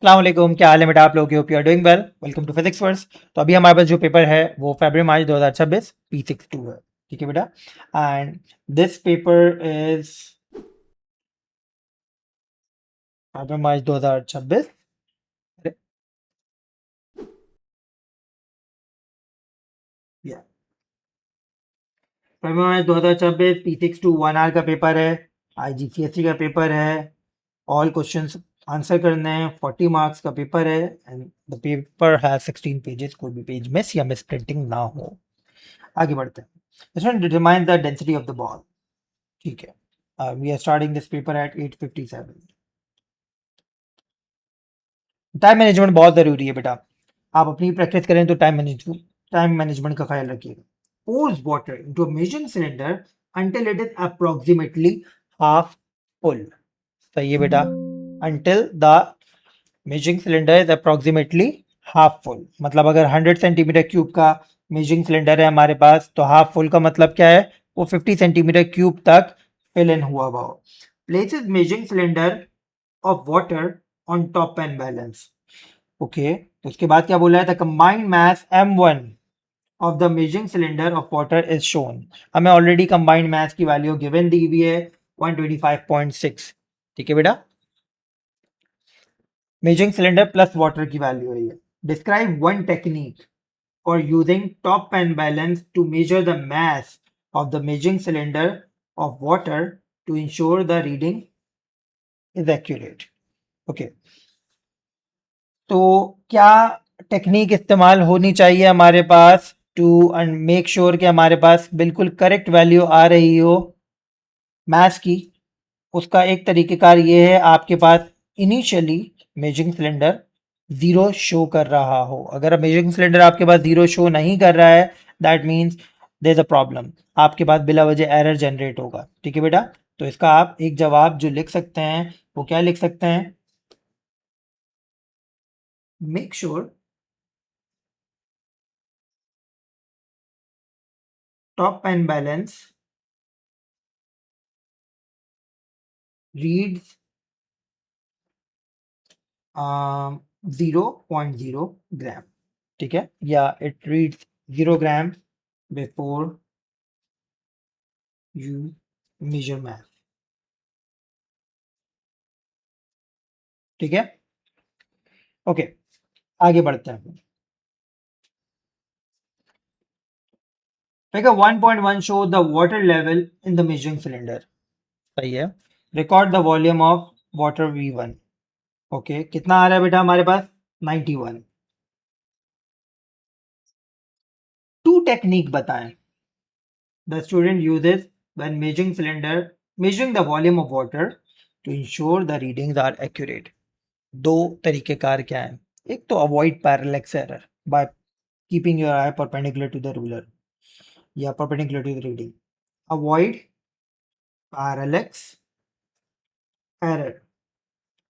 अस्सलाम वालेकुम, क्या हाल है बेटा आप लोग? Hope you are doing well. Welcome to physics first. तो अभी हमारे पास जो पेपर है वो फरवरी मार्च 2026 P62 है। ठीक है बेटा। And this paper is February मार्च 2026। फरवरी मार्च 2026 P62 1 आवर का पेपर है। IGCSE का पेपर है। ऑल क्वेश्चंस आंसर करने हैं। 40 मार्क्स का पेपर है and the paper has 16 pages. कोई भी पेज मिस या मिस प्रिंटिंग ना हो। आगे बढ़ते हैं। इसमें determine the density of the ball. ठीक है। We are starting this paper at 8:57। Time management बहुत जरूरी है बेटा। आप अपनी प्रैक्टिस करें तो टाइम मैनेजमेंट का ख्याल रखिएगा। Pores water into a measuring cylinder until it is approximately half full। सही है बेटा। until the measuring cylinder is approximately half full, मतलब अगर 100 सेंटीमीटर क्यूब का मेजरिंग सिलेंडर है हमारे पास तो हाफ फुल का मतलब क्या है? वो 50 सेंटीमीटर क्यूब तक फिल इन हुआ हुआ हो। Places measuring cylinder of water on top and balance. Okay, तो उसके बाद क्या बोला है? The combined mass m1 of the measuring cylinder of water is shown. हमें ऑलरेडी कंबाइंड मास की वैल्यू गिवन दी हुई है 125.6। ठीक है बेटा। मेजरिंग सिलेंडर प्लस वाटर की वैल्यू है ये। Describe one technique for using top and balance to measure the mass of the measuring cylinder of water to ensure the reading is accurate। Okay, तो क्या टेक्निक इस्तेमाल होनी चाहिए हमारे पास to make sure कि हमारे पास बिल्कुल करेक्ट वैल्यू आ रही हो मैथ्स की? उसका एक तरीकेकार ये है, आपके पास initially measuring cylinder zero show कर रहा हो। अगर मेजरिंग सिलेंडर आपके पास जीरो शो नहीं कर रहा है, that means there is a problem. आपके पास बिला वजह एरर जनरेट होगा। ठीक है बेटा। तो इसका आप एक जवाब जो लिख सकते हैं वो क्या लिख सकते हैं? Make sure top and balance reads 0.0 gram. ठीक है, या it reads 0 gram before you measure mass. ठीक है। ओके, आगे बढ़ते हैं। Figure 1.1 show the water level in the measuring cylinder. सही है। Record the volume of water V1। Okay, कितना आ रहा है बेटा हमारे पास? 91। टू टेक्निक बताएं the student uses when measuring the volume of water to ensure the readings are accurate। दो तरीकेकार क्या है? एक तो avoid parallax error by keeping your eye perpendicular to the ruler या perpendicular to the reading. Avoid parallax error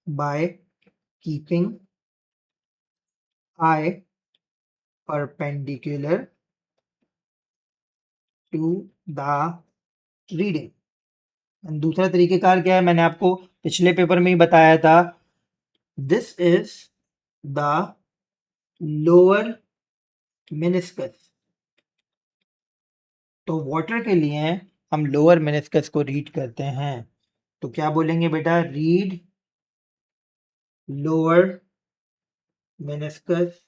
by keeping eye perpendicular to the reading। दूसरा तरीकेकार क्या है? मैंने आपको पिछले पेपर में ही बताया था। This is the lower meniscus. तो वाटर के लिए हम लोअर मेनिस्कस को रीड करते हैं। तो क्या बोलेंगे बेटा? Read lower meniscus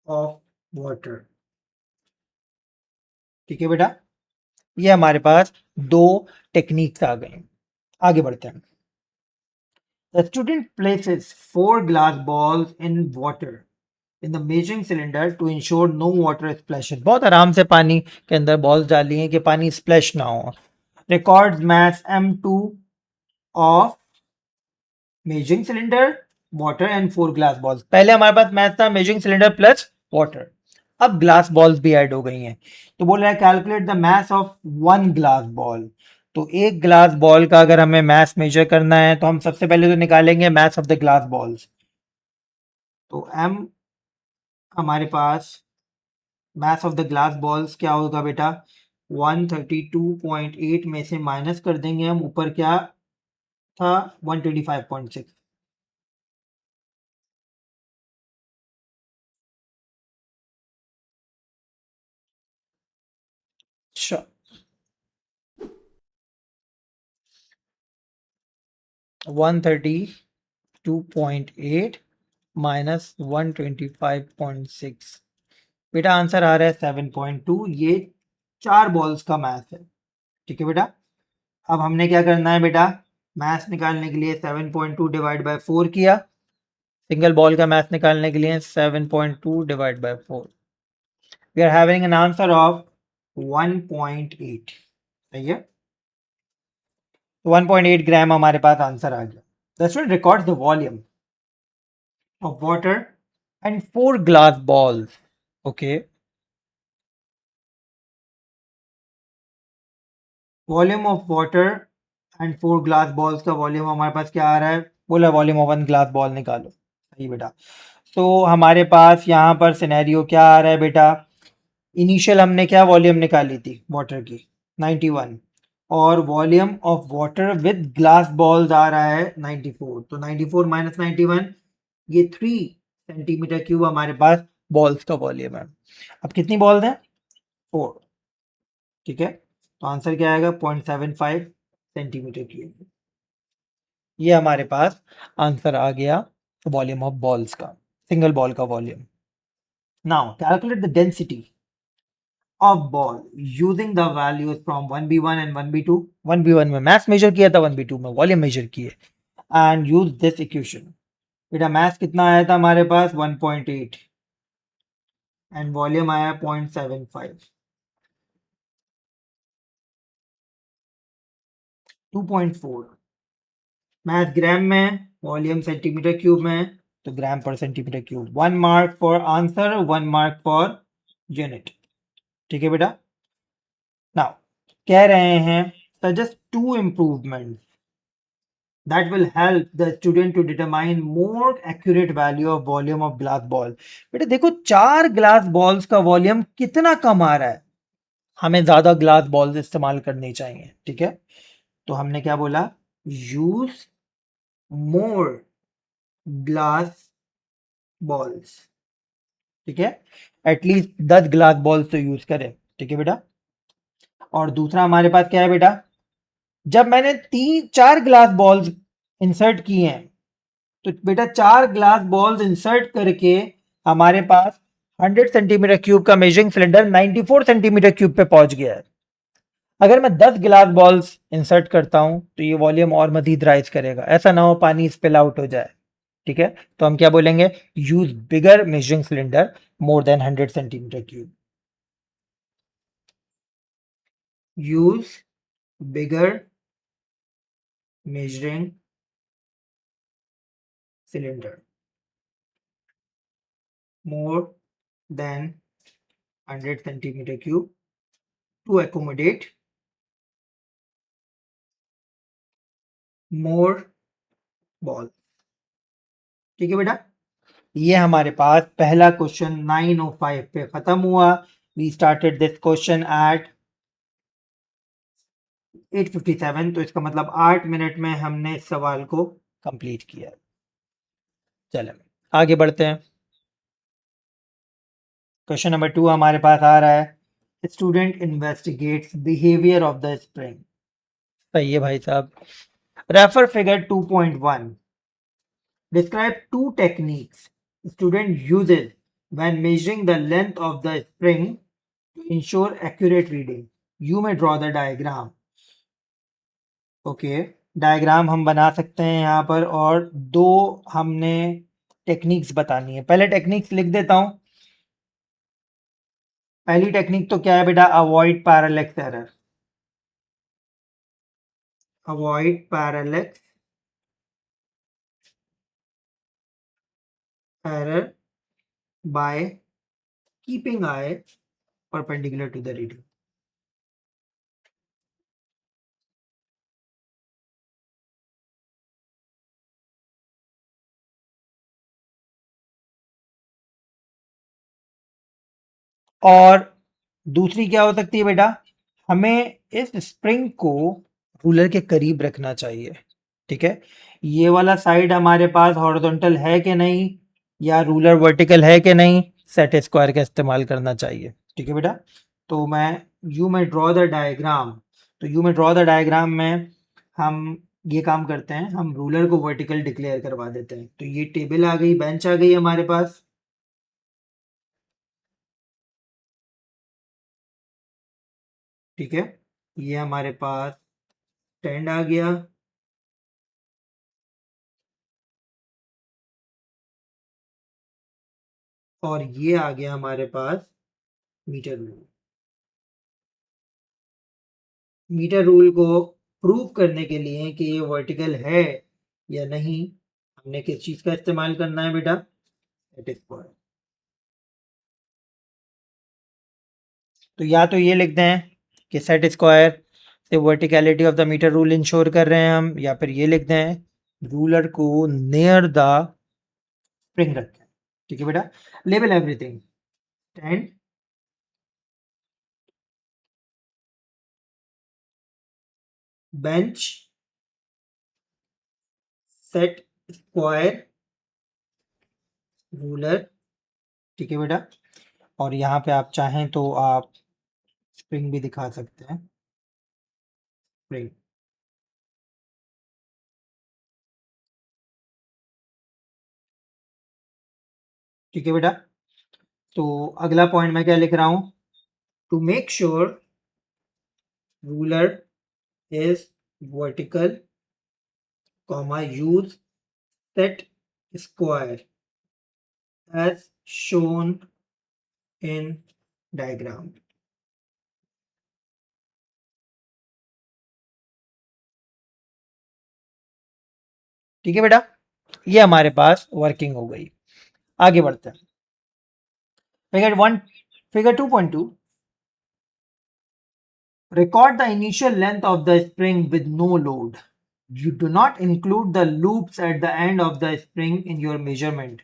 of water. ठीक है बेटा। ये हमारे पास दो टेक्निक्स आ गए। आगे बढ़ते हैं। The student places 4 glass balls in water in the measuring cylinder to ensure no water splashes। बहुत आराम से पानी के अंदर बॉल्स डाली हैं कि पानी स्प्लैश ना हो। Records mass m2 of measuring cylinder, water and 4 glass balls। पहले हमारे पास मैथ था मेजरिंग सिलेंडर प्लस वाटर, अब ग्लास बॉल्स भी ऐड हो गई हैं। तो बोल रहा है calculate the mass of 1 glass ball. तो एक ग्लास बॉल का अगर हमें मास मेजर करना है तो हम सबसे पहले तो निकालेंगे mass of the glass balls. तो m हमारे पास mass of the glass balls क्या होगा बेटा? 132.8 में से माइनस कर देंगे हम, ऊपर क्या था? 125.6। 132.8 माइनस 125.6। बेटा आंसर आ रहा है 7.2। ये 4 बॉल्स का मैथ है। ठीक है बेटा, अब हमने क्या करना है बेटा, मैथ निकालने के लिए 7.2 डिवाइड बाय 4 किया। सिंगल बॉल का मैथ निकालने के लिए 7.2 divide by 4, we are having an answer of 1.8। सही है, 1.8 ग्राम हमारे पास आंसर आ गया। The student records the volume of water and 4 glass balls. Okay. Volume of water and 4 glass balls का वॉल्यूम हमारे पास क्या आ रहा है, बोला वॉल्यूम ऑफ 1 ग्लास बॉल निकालो। सही बेटा, तो हमारे पास यहाँ पर सिनेरियो क्या आ रहा है बेटा, इनिशियल हमने क्या वॉल्यूम निकाली थी वाटर की 91, और volume of water with glass balls आ रहा है 94। तो 94 माइनस 91, ये 3 सेंटीमीटर क्यूब हमारे पास बॉल्स का वॉल्यूम है। अब कितनी बॉल्स हैं, 4। ठीक है, तो आंसर क्या आएगा, 0.75 सेंटीमीटर क्यूब। ये हमारे पास आंसर आ गया वॉल्यूम ऑफ बॉल्स का, सिंगल बॉल का volume. Now calculate the density of ball using the values from 1v1 and 1v2। 1v1 में मास मेजर किया था, 1v2 में वॉल्यूम मेजर किए, एंड यूज दिस इक्वेशन। बेटा मास कितना आया था हमारे पास 1.8 एंड वॉल्यूम आया 0.75, 2.4। मैथ ग्राम में, वॉल्यूम सेंटीमीटर क्यूब में, तो ग्राम पर centimetre cube. 1 mark for answer, 1 mark for unit. ठीक है बेटा, नाउ कह रहे हैं suggest 2 improvement that will help the student to determine more accurate value of volume of glass ball। बेटा देखो 4 ग्लास बॉल्स का वॉल्यूम कितना कम आ रहा है, हमें ज्यादा ग्लास बॉल्स इस्तेमाल करनी चाहिए। ठीक है, तो हमने क्या बोला, यूज मोर ग्लास बॉल्स। ठीक है, एटलीस्ट 10 ग्लास बॉल्स तो यूज करें। ठीक है बेटा, और दूसरा हमारे पास क्या है बेटा, जब मैंने 4 ग्लास बॉल्स इंसर्ट किए हैं, तो बेटा 4 ग्लास बॉल्स इंसर्ट करके हमारे पास 100 सेंटीमीटर क्यूब का मेजरिंग सिलेंडर 94 सेंटीमीटर क्यूब पे पहुंच गया है। अगर मैं 10 ग्लास बॉल्स इंसर्ट करता हूं तो ये वॉल्यूम और मजीद राइज करेगा, ऐसा ना हो पानी स्पिल आउट हो जाए। ठीक है, तो हम क्या बोलेंगे, use bigger measuring cylinder more than 100 centimetre cube. Use bigger measuring cylinder more than 100 centimeter cube to accommodate more ball। ठीक है बेटा, ये हमारे पास पहला क्वेश्चन 9:05 पे खत्म हुआ। We started this question at 8:57, तो इसका मतलब 8 मिनट में हमने इस सवाल को कंप्लीट किया। चलें आगे बढ़ते हैं। क्वेश्चन नंबर 2 हमारे पास आ रहा है, student investigates behaviour of the spring. सही है भाई साहब, refer figure 2.1। Describe 2 techniques student uses when measuring the length of the spring to ensure accurate reading। You may draw the diagram। Okay, diagram हम बना सकते हैं यहाँ पर, और 2 हमने टेक्निक्स बतानी है। पहले टेक्निक्स लिख देता हूं। पहली टेक्निक तो क्या है बेटा, avoid parallax error. Avoid parallax error by keeping eye perpendicular to the reading. और दूसरी क्या हो सकती है बेटा, हमें इस स्प्रिंग को रूलर के करीब रखना चाहिए। ठीक है, ये वाला साइड हमारे पास हॉरिजॉन्टल है कि नहीं, या रूलर वर्टिकल है कि नहीं, सेट स्क्वायर का इस्तेमाल करना चाहिए। ठीक है बेटा, तो मैं यू में ड्रॉ द डायग्राम, तो यू में ड्रॉ द डायग्राम में हम ये काम करते हैं, हम रूलर को वर्टिकल डिक्लेयर करवा देते हैं। तो ये टेबल आ गई, बेंच आ गई हमारे पास। ठीक है, ये हमारे पास स्टैंड आ गया। और ये आ गया हमारे पास मीटर रूल। मीटर रूल को प्रूव करने के लिए कि ये वर्टिकल है या नहीं, हमने किस चीज का इस्तेमाल करना है बेटा? Set square. तो या तो ये लिखते हैं कि सेट स्क्वायर से verticality of the metre rule ensure कर रहे हैं हम, या फिर ये लिखते हैं रूलर को नियर द स्प्रिंग रखें। ठीक है बेटा, label everything. Stand, bench, set square, ruler. ठीक है बेटा, और यहाँ पे आप चाहें तो आप स्प्रिंग भी दिखा सकते हैं। स्प्रिंग। ठीक है बेटा, तो अगला पॉइंट मैं क्या लिख रहा हूं? To make sure ruler is vertical, comma use set square as shown in diagram. ठीक है बेटा, ये हमारे पास वर्किंग हो गई। आगे बढ़ते हैं। Figure 1, figure 2.2, record the initial length of the spring with no load. You do not include the loops at the end of the spring in your measurement.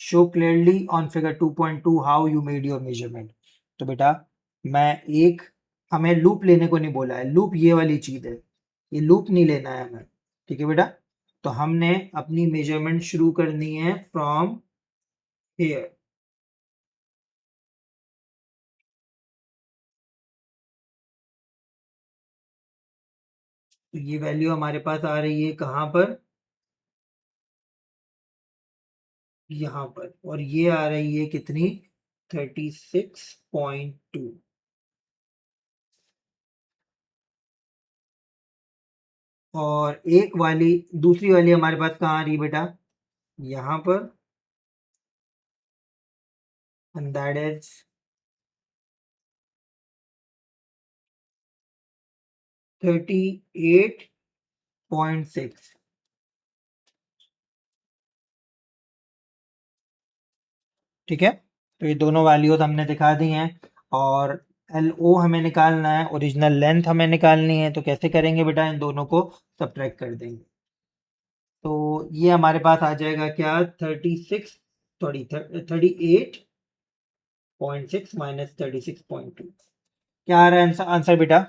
Show clearly on figure 2.2 how you made your measurement. तो बेटा, मैं एक, हमें loop लेने को नहीं बोला है, लूप ये वाली चीज है, ये लूप नहीं लेना है हमें। ठीक है बेटा, तो हमने अपनी मेजरमेंट शुरू करनी है फ्रॉम हेयर। तो ये वैल्यू हमारे पास आ रही है कहाँ पर? यहाँ पर। और ये आ रही है कितनी? 36.2। और एक वाली, दूसरी वाली हमारे पास कहाँ आ रही है बेटा? यहाँ पर, and that is 38.6। ठीक है, तो ये दोनों वैल्यूज हमने दिखा दी हैं। और एल ओ हमें निकालना है, ओरिजिनल लेंथ हमें निकालनी है। तो कैसे करेंगे बेटा? इन दोनों को सब्ट्रैक्ट कर देंगे। तो ये हमारे पास आ जाएगा क्या? 36, सॉरी 38.6 माइनस 36.2। क्या आ रहा है आंसर बेटा?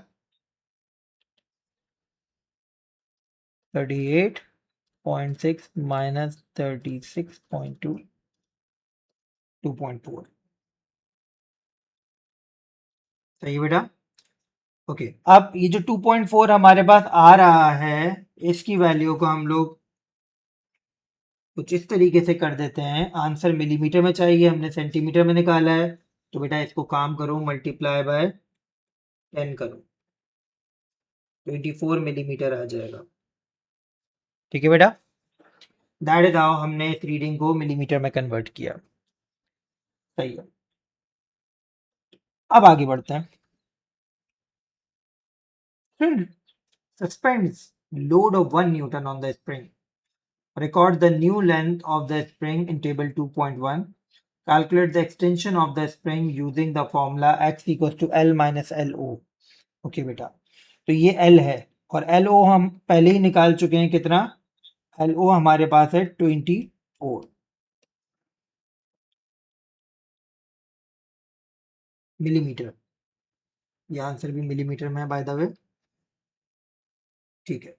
38.6 माइनस 36.2, 2.4। सही है बेटा। ओके, अब ये जो 2.4 हमारे पास आ रहा है, इसकी वैल्यू को हम लोग कुछ इस तरीके से कर देते हैं। आंसर मिलीमीटर में चाहिए, हमने सेंटीमीटर में निकाला है। तो बेटा इसको काम करो, मल्टीप्लाई बाय 10 करो, 24 मिलीमीटर आ जाएगा। ठीक है बेटा, दैट इज हाउ हमने इस रीडिंग को मिलीमीटर में कन्वर्ट किया। सही है, अब आगे बढ़ते हैं। Suspends load of 1 Newton on the spring. Record the new length of the spring in table 2.1. Calculate the extension of the spring using the formula x equals to L minus LO. Okay बेटा, तो ये L है और LO हम पहले ही निकाल चुके हैं। कितना? LO हमारे पास है 24 मिलीमीटर। ये आंसर भी मिलीमीटर में है बाय द वे। ठीक है,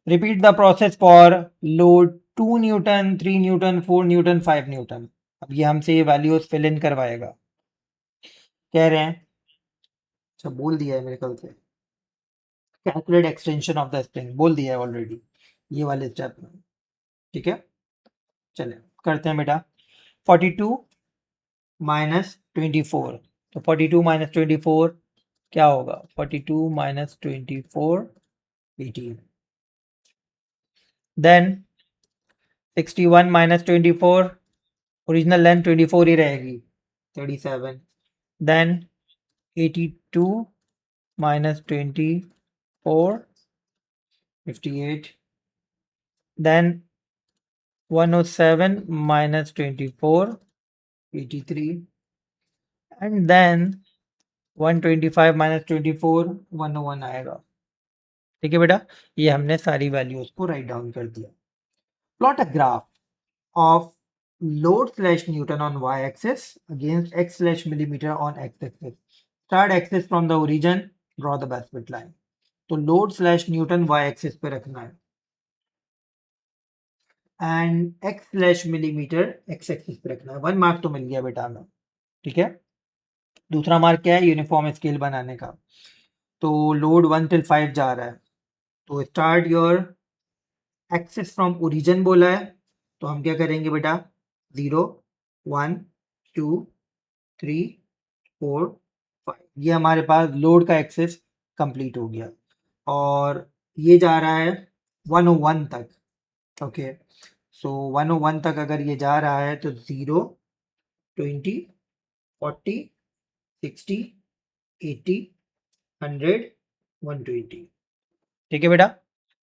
repeat the process for load 2 Newton, 3 Newton, 4 Newton, 5 Newton. अब ये हमसे ये वैल्यूज फिल इन करवाएगा। कह रहे हैं, अच्छा बोल दिया है मेरे ख्याल से। Calculate extension of the spring बोल दिया है ऑलरेडी ये वाले स्टेप में। ठीक है, चले करते हैं बेटा। 42 माइनस 24, तो 42 माइनस 24 क्या होगा? 42 माइनस 24 18। देन 61 माइनस 24, ओरिजिनल लेंथ 24 ही रहेगी, 37। Then 82 minus 24 58। then 107 minus 24 83। and then 125 minus 24 101 आएगा। ठीक है बेटा, ये हमने सारी वैल्यूज को राइट डाउन कर दिया। Plot a graph of load slash Newton on y-axis against x slash millimeter on x-axis. Start axis from the origin, draw the best fit line. तो load slash Newton y-axis पे रखना है and x slash millimetre x axis पे रखना है। 1 mark तो मिल गया बेटा हमें। ठीक है, दूसरा मार्क क्या है? यूनिफॉर्म स्केल बनाने का। तो लोड 1 till 5 जा रहा है, तो start your axis from origin बोला है, तो हम क्या करेंगे बेटा? 0 1 2 3 4 5, ये हमारे पास लोड का एक्सिस कंप्लीट हो गया। और ये जा रहा है 101 तक। ओके, सो 101 तक अगर ये जा रहा है तो 0 20 40 60 80 100 120। ठीक है बेटा,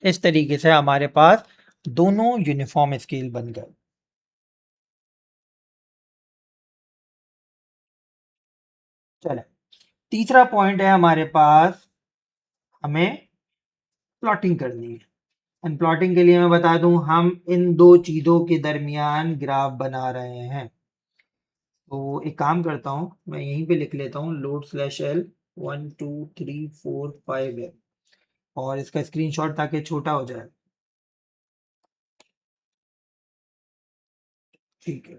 इस तरीके से हमारे पास दोनों यूनिफॉर्म स्केल बन गए। चले, तीसरा पॉइंट है हमारे पास, हमें प्लॉटिंग करनी है। एंड प्लॉटिंग के लिए मैं बता दूं, हम इन दो चीजों के दरमियान ग्राफ बना रहे हैं। तो एक काम करता हूं, मैं यहीं पे लिख लेता हूं लोड स्लैश एल 1 2 3 4 5 है, और इसका स्क्रीनशॉट ताकि छोटा हो जाए। ठीक है,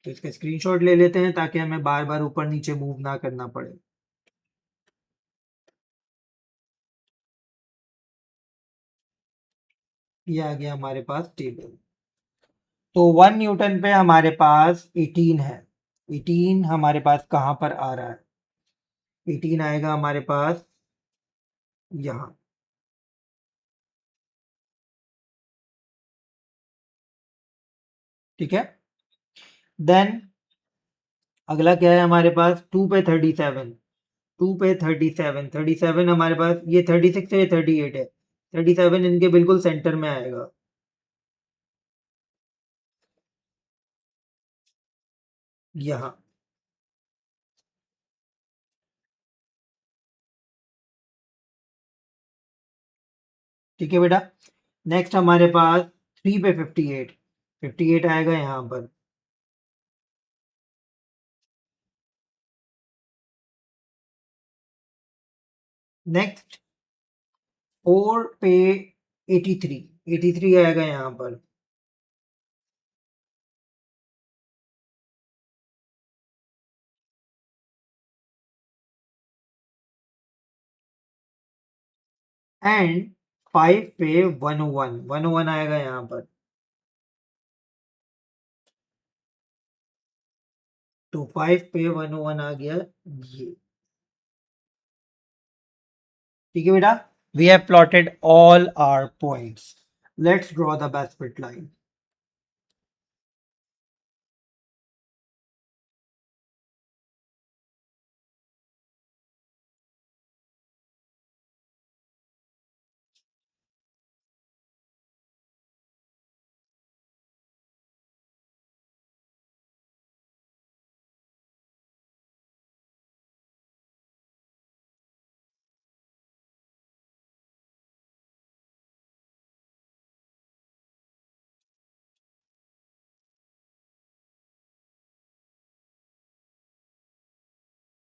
तो इसका स्क्रीनशॉट ले लेते हैं ताकि हमें बार बार ऊपर नीचे मूव ना करना पड़े। ये आ गया हमारे पास टेबल। तो 1 न्यूटन पे हमारे पास 18 है। 18 हमारे पास कहाँ पर आ रहा है? 18 आएगा हमारे पास यहाँ। ठीक है, देन अगला क्या है हमारे पास? 2 पे 37, 2 पे 37, 37 हमारे पास, ये 36 है, ये 38 है, 37 इनके बिल्कुल सेंटर में आएगा। यहाँ। ठीक है बेटा, नेक्स्ट हमारे पास 3 पे 58, 58 आएगा यहाँ पर। नेक्स्ट 4 पे 83, 83 आएगा यहाँ पर। एंड 5 पे 101, 101 आएगा यहाँ पर। तो 5 पे 101 आ गया ये। ठीक है बेटा, we have plotted all our points. Let's draw the best fit line.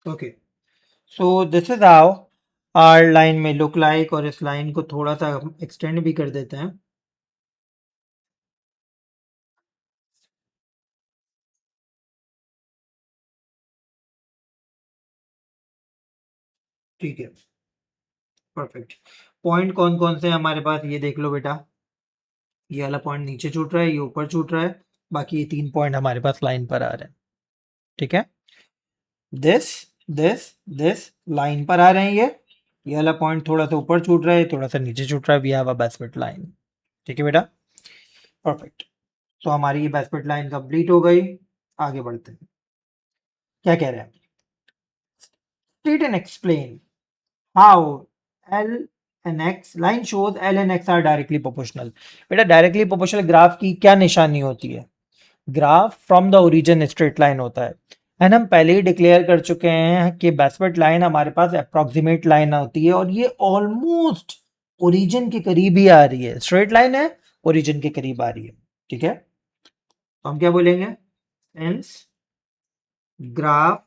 Okay, so this is how our line may look like, और इस लाइन को थोड़ा सा एक्सटेंड भी कर देते हैं। ठीक है, परफेक्ट। पॉइंट कौन कौन से हैं हमारे पास, ये देख लो बेटा। ये वाला पॉइंट नीचे छूट रहा है, ये ऊपर छूट रहा है, बाकी ये 3 पॉइंट हमारे पास लाइन पर आ रहे हैं। ठीक है, दिस दिस दिस लाइन पर आ रहे हैं। ये वाला पॉइंट थोड़ा सा ऊपर छूट रहा है, थोड़ा सा नीचे छूट रहा है। We have a best fit line. ठीक है बेटा, परफेक्ट। तो हमारी ये बेस्ट फिट लाइन कंप्लीट हो गई। आगे बढ़ते हैं, क्या कह रहे हैं। State and explain how L and X line shows L and X are directly proportional. बेटा डायरेक्टली प्रोपोर्शनल ग्राफ की क्या निशानी होती है? Graph from the origin straight line होता है। एंड हम पहले ही डिक्लेयर कर चुके हैं कि बेसमेंट लाइन हमारे पास अप्रोक्सीमेट लाइन होती है और ये ऑलमोस्ट ओरिजिन के करीब ही आ रही है। स्ट्रेट लाइन है, ओरिजिन के करीब आ रही है। ठीक है, तो हम क्या बोलेंगे, since graph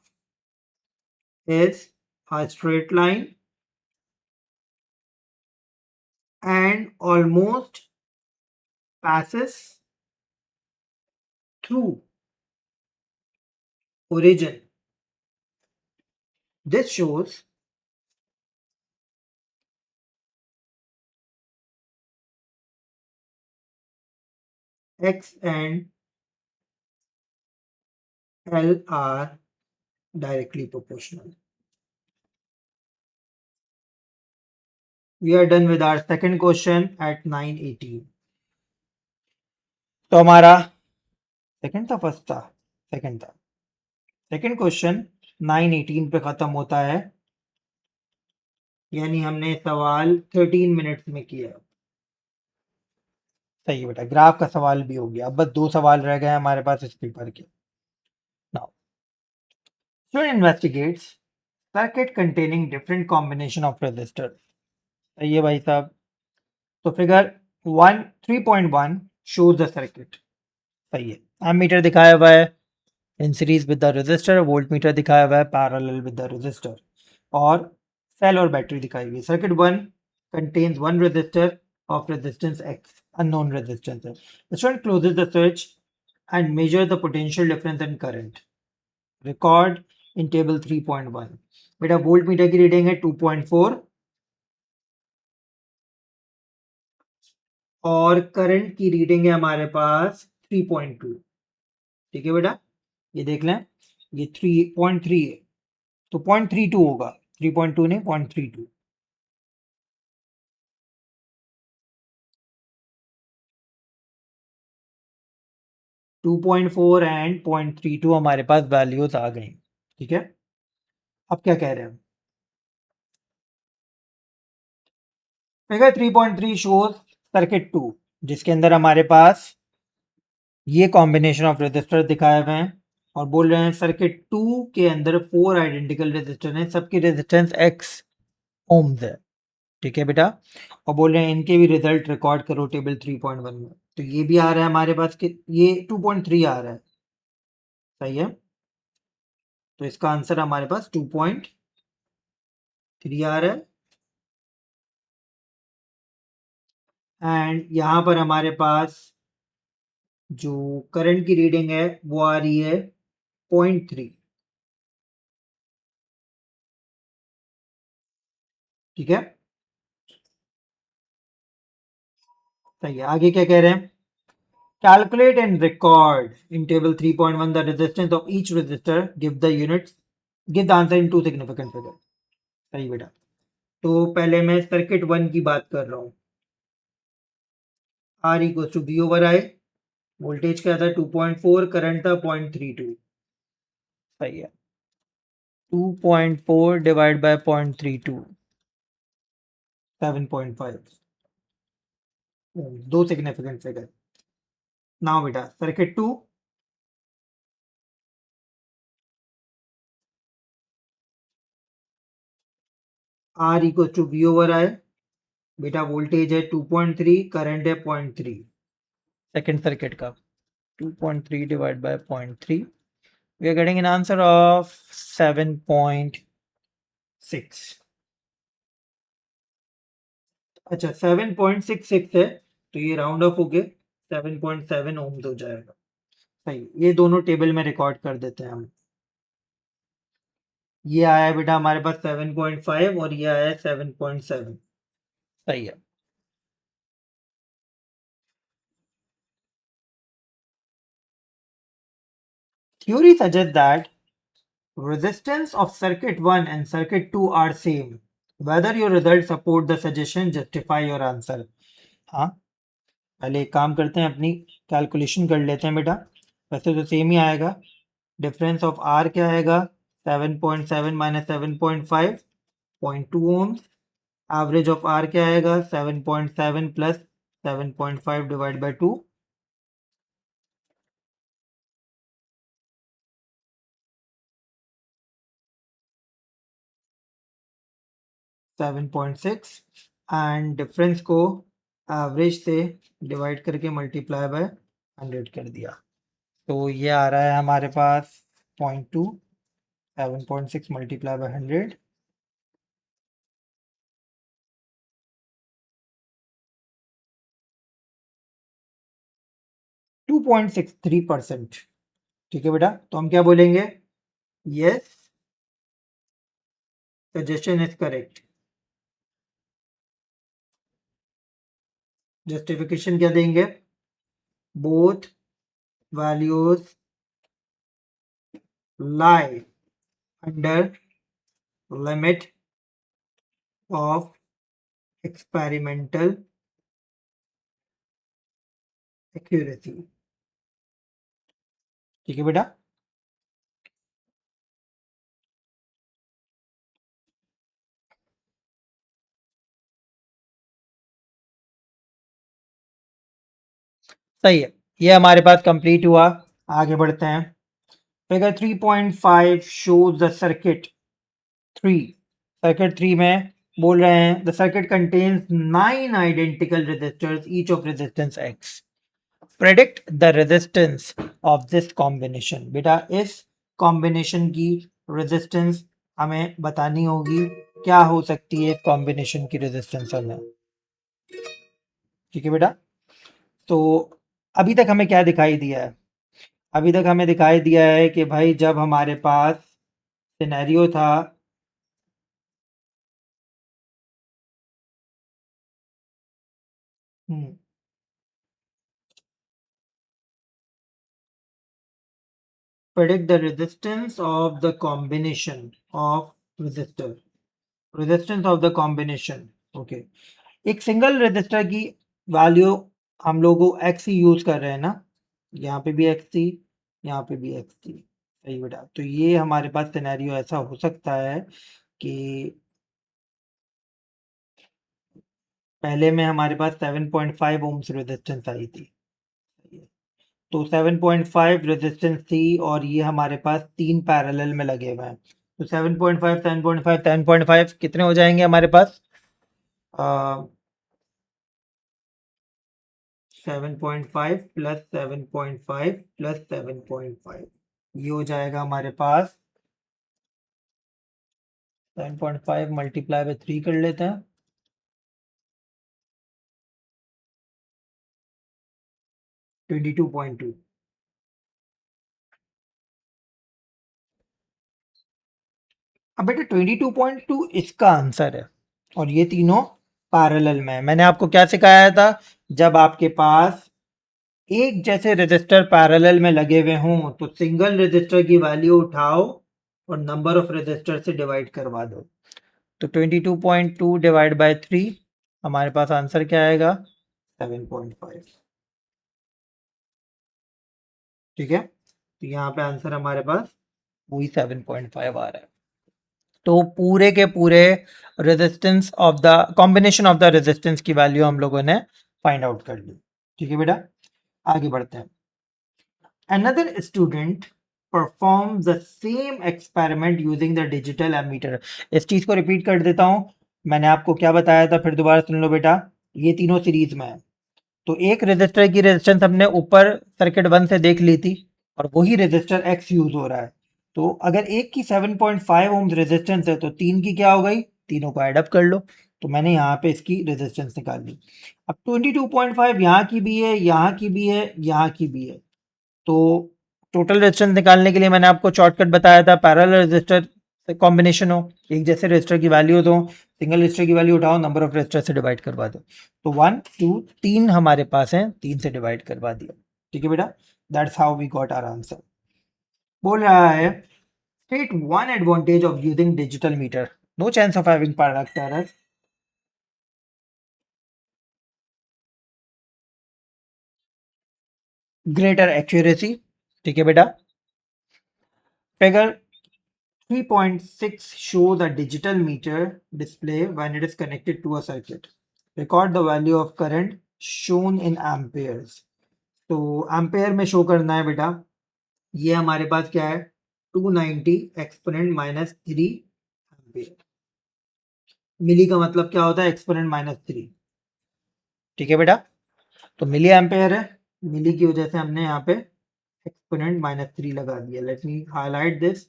is a straight line and almost passes through origin. This shows X and L are directly proportional. We are done with our second question at 9:18. तो हमारा सेकंड था, फर्स्ट था, सेकंड था। सेकंड क्वेश्चन 9:18 पे खत्म होता है, यानी हमने सवाल 13 मिनट्स में किया। सही है बेटा, ग्राफ का सवाल भी हो गया। अब बस 2 सवाल रह गए हमारे पास इस पेपर के। Now student investigates circuit containing different combination of resistor. सही है भाई साहब। तो फिगर 1 3.1 shows the circuit। सही है, एमीटर दिखाया हुआ है in series with the resistor, voltmeter दिखाया हुआ है पैरेलल विद द रेजिस्टर, और सेल और बैटरी दिखाई हुई है। Circuit 1 contains one resistor of resistance X, unknown resistance है। The student closes the switch and measures the potential difference in current. Record in table 3.1। बेटा वोल्ट मीटर की reading है 2.4 और करंट की रीडिंग है हमारे पास 3.2। ठीक है बेटा, ये देख लें, ये 3.3 है तो 0.32 होगा, 3.2 नहीं 0.32। 2.4 एंड 0.32 हमारे पास वैल्यूज आ गई। ठीक है, अब क्या कह रहे हैं, फिगर 3.3 शोज सर्किट 2 जिसके अंदर हमारे पास ये कॉम्बिनेशन ऑफ रेजिस्टर दिखाए हुए हैं और बोल रहे हैं सर्किट 2 के अंदर 4 आइडेंटिकल रेजिस्टर हैं, सबकी रेजिस्टेंस x ओम्स है। ठीक है बेटा, और बोल रहे हैं इनके भी रिजल्ट रिकॉर्ड करो टेबल 3.1 में। तो ये भी आ रहा है हमारे पास कि ये 2.3 आ रहा है। सही है, तो इसका आंसर हमारे पास 2.3 आ रहा है। एंड यहाँ पर हमारे पास जो करंट की रीडिंग है वो आ रही है 0.3। ठीक है, सही है। आगे क्या कह रहे हैं, calculate and record in table 3.1 the resistance of each resistor, give the units, give the answer in two significant figures। सही बेटा, तो पहले मैं सर्किट 1 की बात कर रहा हूँ। R equals to V over I, voltage क्या था 2.4, करंट था 0.32। सही है, 2.4 डिवाइड बाय 0.32 7.5, दो सिग्निफिकेंट फिगर। नाउ बेटा circuit 2, R equals to V over I, बेटा वोल्टेज है 2.3, करंट है 0.3। सेकेंड सर्किट का 2.3 divided by 0.3, we are getting an answer of 7.6। अच्छा 7.66 है, तो ये राउंड ऑफ होके 7.7 ओम्स हो जाएगा। सही, ये दोनों टेबल में रिकॉर्ड कर देते हैं हम। ये आया बेटा हमारे पास 7.5 और ये आया 7.7। सही है। Theory suggests that resistance of circuit 1 and circuit 2 are same. Whether your results support the suggestion, justify your answer. हाँ, पहले एक काम करते हैं, अपनी कैलकुलेशन कर लेते हैं बेटा। वैसे तो सेम ही आएगा। डिफरेंस ऑफ आर क्या आएगा? 7.7 minus 7.5, 0.2 ohms. Average of R क्या आएगा? 7.7 plus 7.5 divide by 2, 7.6। And difference को एवरेज से डिवाइड करके मल्टीप्लाई बाय 100 कर दिया, तो ये आ रहा है हमारे पास 0.2, 7.6 मल्टीप्लाई बाय 100, 2.63%। ठीक है बेटा, तो हम क्या बोलेंगे? Yes, suggestion is correct. Justification क्या देंगे? Both values lie under limit of experimental accuracy। ठीक है बेटा। सही है, ये हमारे पास कंप्लीट हुआ। आगे बढ़ते हैं। Figure 3.5 shows the circuit 3। Circuit 3 में बोल रहे हैं the circuit contains 9 identical resistors each of resistance x। Predict the resistance of this combination. बेटा इस कॉम्बिनेशन की रेजिस्टेंस हमें बतानी होगी। क्या हो सकती है इस कॉम्बिनेशन की रेजिस्टेंस हमें? ठीक है बेटा, तो अभी तक हमें क्या दिखाई दिया है? अभी तक हमें दिखाई दिया है कि भाई जब हमारे पास सिनेरियो था predict the resistance of the combination of resistor, resistance of the combination। Okay, एक सिंगल रेजिस्टर की वैल्यू हम लोग एक्स ही यूज कर रहे हैं ना, यहाँ पे भी एक्स थी, यहाँ पे भी एक्स थी। सही बेटा, तो ये हमारे पास सिनेरियो ऐसा हो सकता है कि पहले में हमारे पास 7.5 ओम्स रेजिस्टेंस आई थी, तो 7.5 रेजिस्टेंस थी और ये हमारे पास 3 पैरेलल में लगे हुए हैं। तो 7.5 7.5 10.5 कितने हो जाएंगे हमारे पास? 7.5 प्लस 7.5 प्लस 7.5, ये हो जाएगा हमारे पास 7.5 मल्टीप्लाई बाय 3 कर लेते हैं, 22.2। अब बेटा 22.2 इसका आंसर है और ये तीनों पैरेलल में है। मैंने आपको क्या सिखाया था? जब आपके पास एक जैसे रजिस्टर पैरेलल में लगे हुए हों तो सिंगल रजिस्टर की वैल्यू उठाओ और नंबर ऑफ रजिस्टर से डिवाइड करवा दो। तो 22.2 डिवाइड बाय 3, हमारे पास आंसर क्या आएगा? 7.5। ठीक है, तो यहाँ पे आंसर हमारे पास वही 7.5 आ रहा है। तो पूरे के पूरे resistance of the combination of the resistance की वैल्यू हम लोगों ने फाइंड आउट कर ली। ठीक है बेटा, आगे बढ़ते हैं। Another student performs the same experiment using the digital ammeter। इस चीज को रिपीट कर देता हूं, मैंने आपको क्या बताया था, फिर दोबारा सुन लो बेटा। ये तीनों सीरीज में है, तो एक रेजिस्टर की रेजिस्टेंस हमने ऊपर सर्किट 1 से देख ली थी और वही रेजिस्टर एक्स यूज हो रहा है। तो अगर एक की 7.5 ओम रेजिस्टेंस है तो तीन की क्या हो गई? तीनों को एडअप कर लो, तो मैंने यहाँ पे इसकी रेजिस्टेंस निकाल ली। अब 22.5 यहाँ की भी है, यहाँ की भी है, यहाँ की भी है, तो टोटल रेजिस्टेंस निकालने के लिए मैंने आपको शॉर्टकट बताया था, पैरेलल रेजिस्टर कॉम्बिनेशन हो, एक जैसे रजिस्टर की वैल्यू हो, सिंगल रजिस्टर की वैल्यू उठाओ, नंबर ऑफ रजिस्टर से डिवाइड करवा दो। तो 1 2 3 हमारे पास है, 3 से डिवाइड करवा दिया। ठीक है बेटा, that's how we got our answer. बोल रहा है state one advantage of using digital meter. No chance of having product error. Greater accuracy. ठीक है बेटा। Figure 3.6 shows a digital meter display when it is connected to a circuit. Record the value of current shown in amperes. तो ampere में show करना है बेटा। ये हमारे पास क्या है, 290 एक्सपोनेंट माइनस 3 एम्पेयर। मिली का मतलब क्या होता है, एक्सपोनेंट माइनस 3। ठीक है बेटा, तो मिली एम्पेयर है, मिली की वजह से हमने यहाँ पे एक्सपोनेंट माइनस 3 लगा दिया। Let me highlight this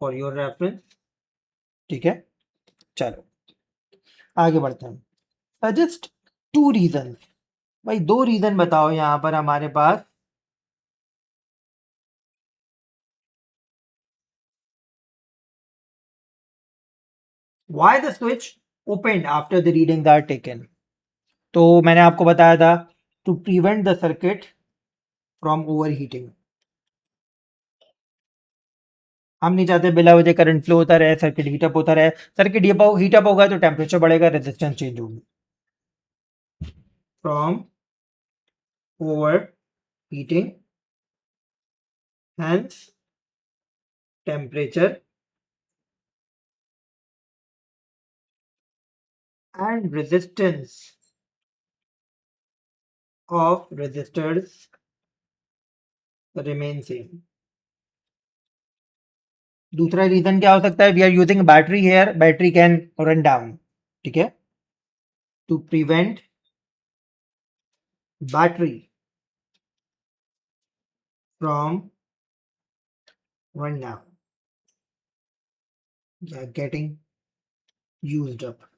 for your reference. ठीक है, चलो आगे बढ़ते हैं। Suggest to reason. भाई दो रीजन बताओ यहां पर हमारे पास। Why the switch open after the reading are taken. तो मैंने आपको बताया था to prevent the circuit from over heating. हम नहीं चाहते बिना वजह करंट फ्लो होता रहे, सर्किट हीटअप होता रहे। सर्किट हीटअप होगा तो टेम्परेचर बढ़ेगा, रेजिस्टेंस चेंज होगी। From over heating, hence temperature and resistance of resistors remain same। दूसरा रीजन क्या हो सकता है, we are using battery here, battery can run down. ठीक है, to prevent battery from run down या गेटिंग यूज्ड अप।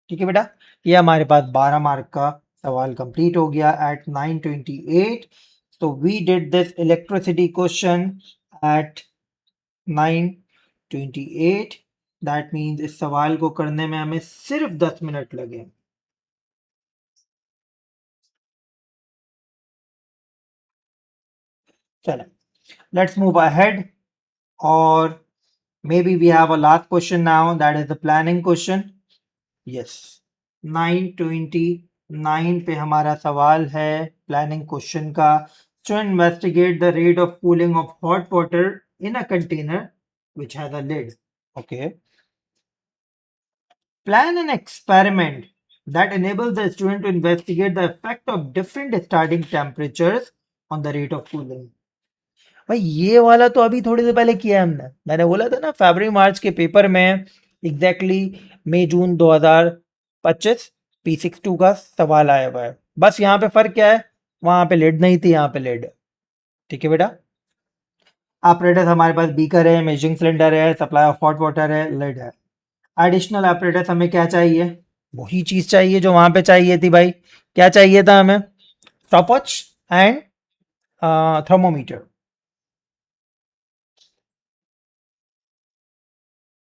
ठीक है बेटा, ये हमारे पास 12 मार्क का सवाल कंप्लीट हो गया at 9:28। so we did this electricity question at 9:28। That means इस सवाल को करने में हमें सिर्फ 10 मिनट लगे। चलो लेट्स मूव अहेड, और maybe we have a last question now, that is the planning question। yes, 9:29 पे हमारा सवाल है प्लानिंग क्वेश्चन का। to investigate the rate of cooling of hot water in a container which has a lid। okay, plan an experiment that enables the student to investigate the effect of different starting temperatures on the rate of cooling। भाई ये वाला तो अभी थोड़ी देर पहले किया है हमने। मैंने बोला था ना फरवरी मार्च के पेपर में एग्जैक्टली मई जून 2025 P62 का सवाल आया हुआ है। बस यहाँ पे फर्क क्या है, वहां पे लेड नहीं थी, यहाँ पे लेड। ठीक है बेटा, ऑपरेटर्स हमारे पास बीकर है, मेजरिंग सिलेंडर है, सप्लाई ऑफ हॉट वाटर है, लेड है। एडिशनल ऑपरेटर्स हमें क्या चाहिए, वही चीज चाहिए जो वहां पे चाहिए थी भाई। क्या चाहिए था हमें, stopwatch and thermometer.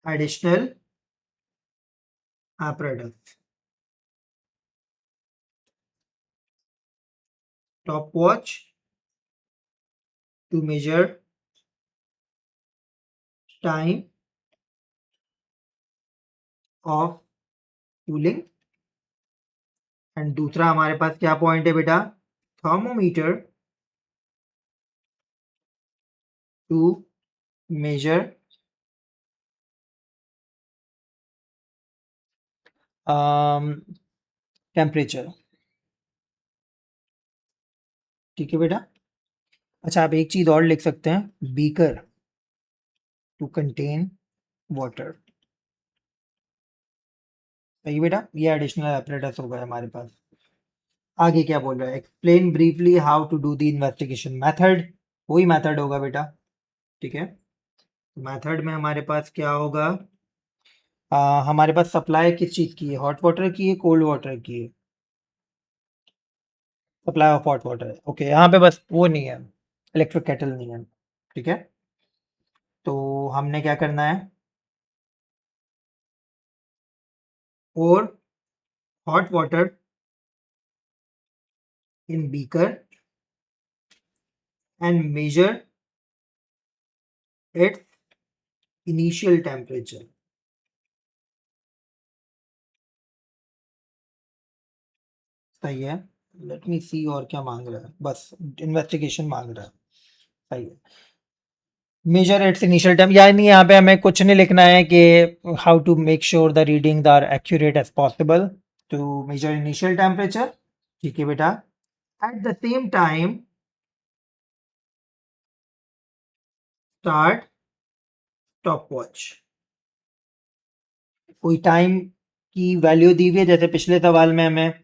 Additional apparatus, stopwatch to measure time of cooling, and दूसरा हमारे पास क्या पॉइंट है बेटा, थर्मोमीटर टू मेजर टेम्परेचर। ठीक है बेटा, अच्छा आप एक चीज और लिख सकते हैं, बीकर टू कंटेन वाटर। सही बेटा, ये एडिशनल apparatus होगा हमारे पास। आगे क्या बोल रहा है, explain briefly how to do the investigation method. वही मेथड होगा बेटा। ठीक है, मेथड में हमारे पास क्या होगा, हमारे पास सप्लाई किस चीज़ की है, हॉट वाटर की है, कोल्ड वाटर की है, सप्लाई ऑफ हॉट वाटर है। ओके, यहाँ पे बस वो नहीं है, इलेक्ट्रिक केटल नहीं है। ठीक है, तो हमने क्या करना है, pour hot water in beaker and measure its initial temperature. सही है। लेट मी सी और क्या मांग रहा है, बस इन्वेस्टिगेशन मांग रहा है। सही है। मेजर इट्स इनिशियल टाइम, यानी यहाँ पे हमें कुछ नहीं लिखना है कि how to make sure the readings are accurate as possible, to measure initial temperature. ठीक है बेटा। At the same time start stopwatch. कोई टाइम की वैल्यू दी हुई है, जैसे पिछले सवाल में हमें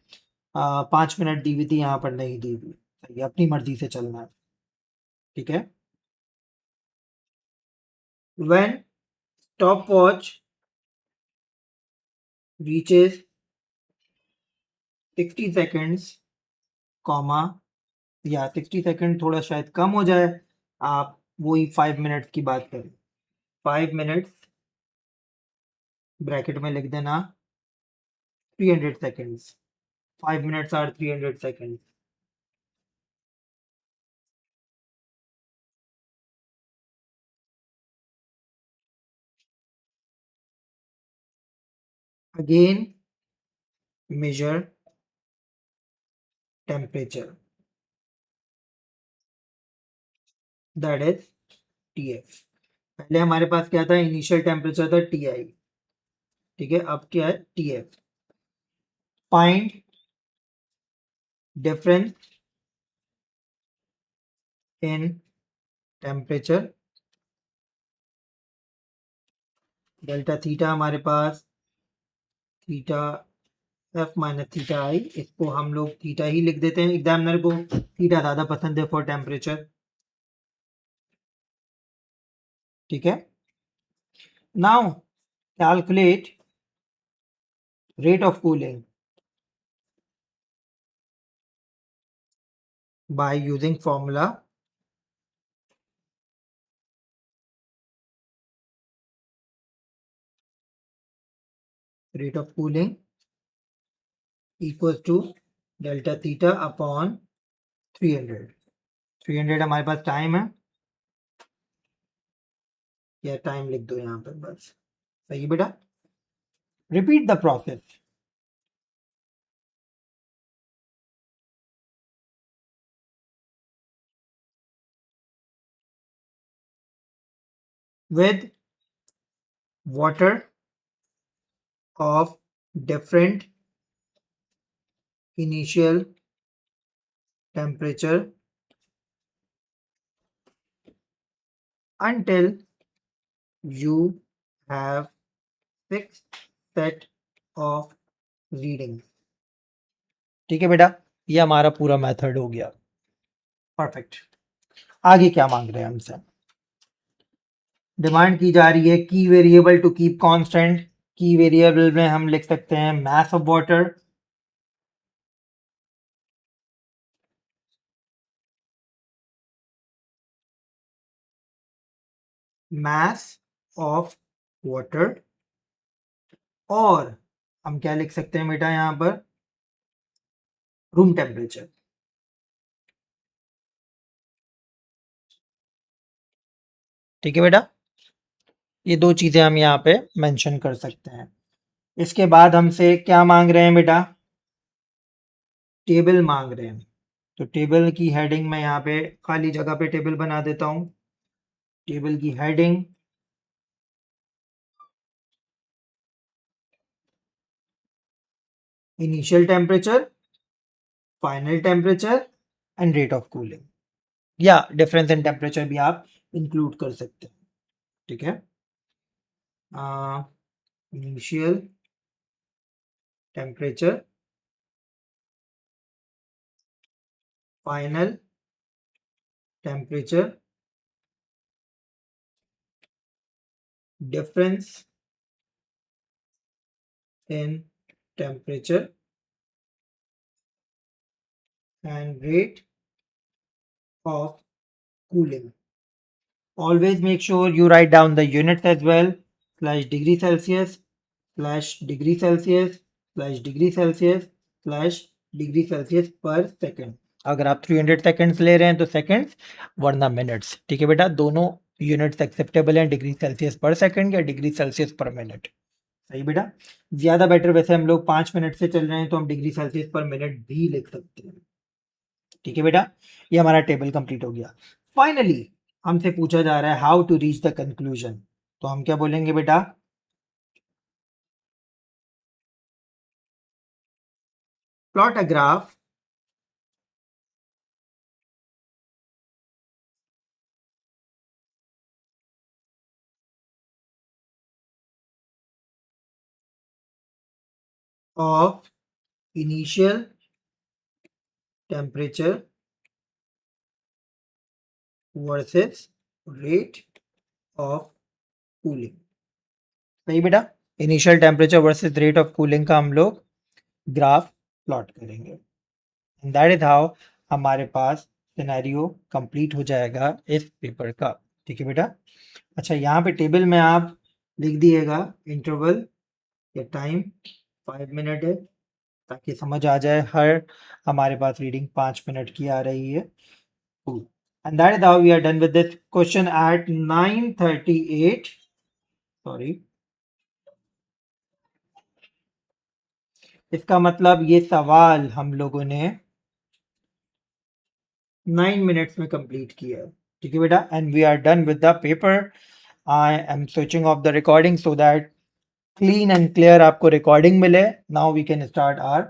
5 मिनट दी हुई थी, यहाँ पर नहीं दी हुई। सही है, अपनी मर्जी से चलना है। ठीक है। When stopwatch reaches 60 seconds, comma, या 60 सेकंड थोड़ा शायद कम हो जाए, आप वही 5 मिनट्स की बात करें। 5 मिनट्स ब्रैकेट में लिख देना 300 seconds. 5 minutes or 300 seconds. Again measure temperature, that is TF. पहले हमारे पास क्या था, इनिशियल टेम्परेचर था टीआई। ठीक है, अब क्या है, TF. Find difference in temperature. Delta theta हमारे पास थीटा एफ माइनस थीटा आई, इसको हम लोग थीटा ही लिख देते हैं, एग्जामिनर को थीटा ज्यादा पसंद है फॉर टेम्परेचर। ठीक है। Now calculate rate of cooling by using formula rate of cooling equals to delta theta upon 300। 300 हमारे पास टाइम है, या टाइम लिख दो यहाँ पर बस। सही बेटा। Repeat the process with water of different initial temperature until you have 6 set of reading। ठीक है बेटा, ये हमारा पूरा मेथड हो गया। परफेक्ट। आगे क्या मांग रहे हैं हमसे, डिमांड की जा रही है की वेरिएबल टू कीप कांस्टेंट। की वेरिएबल में हम लिख सकते हैं mass of water, mass of water, और हम क्या लिख सकते हैं बेटा यहाँ पर, रूम टेम्परेचर। ठीक है बेटा, ये दो चीजें हम यहाँ पे मेंशन कर सकते हैं। इसके बाद हमसे क्या मांग रहे हैं बेटा, टेबल मांग रहे हैं। तो टेबल की हेडिंग मैं यहाँ पे खाली जगह पे टेबल बना देता हूँ। टेबल की heading initial temperature, final temperature and rate of cooling, या डिफरेंस इन टेम्परेचर भी आप इंक्लूड कर सकते हैं। ठीक है। Initial temperature, final temperature, difference in temperature and rate of cooling. Always make sure you write down the units as well. Slash degree Celsius, slash degree Celsius, slash degree Celsius, slash degree Celsius per second. अगर आप 300 seconds ले रहे हैं तो seconds वरना minutes. ठीक है बेटा, दोनों यूनिट्स एक्सेप्टेबल हैं, डिग्री सेल्सियस पर सेकंड या डिग्री सेल्सियस पर मिनट. सही बेटा. ज्यादा बेटर, वैसे हम लोग 5 मिनट से चल रहे हैं तो हम डिग्री सेल्सियस पर मिनट भी लिख सकते हैं. ठीक है बेटा, ये हमारा टेबल कंप्लीट हो गया. फाइनली हमसे पूछा जा रहा है how to reach the conclusion. तो हम क्या बोलेंगे बेटा? Plot a graph of initial temperature versus rate of cooling. सही बेटा, initial temperature versus rate of cooling का हम लोग ग्राफ प्लॉट करेंगे. एंड दैट इज हाउ हमारे पास सिनेरियो कंप्लीट हो जाएगा इस पेपर का. ठीक है बेटा. अच्छा, यहाँ पे टेबल में आप लिख दिएगा इंटरवल या टाइम 5 मिनट है, ताकि समझ आ जाए हर हमारे पास रीडिंग 5 मिनट की आ रही है. And that is how we are done with this question at 9:38. Sorry. इसका मतलब ये सवाल हम लोगों ने 9 मिनट्स में कंप्लीट किया है. ठीक है बेटा. And we are done with the paper. I am switching off the recording so that clean and clear आपको रिकॉर्डिंग मिले. Now we can start our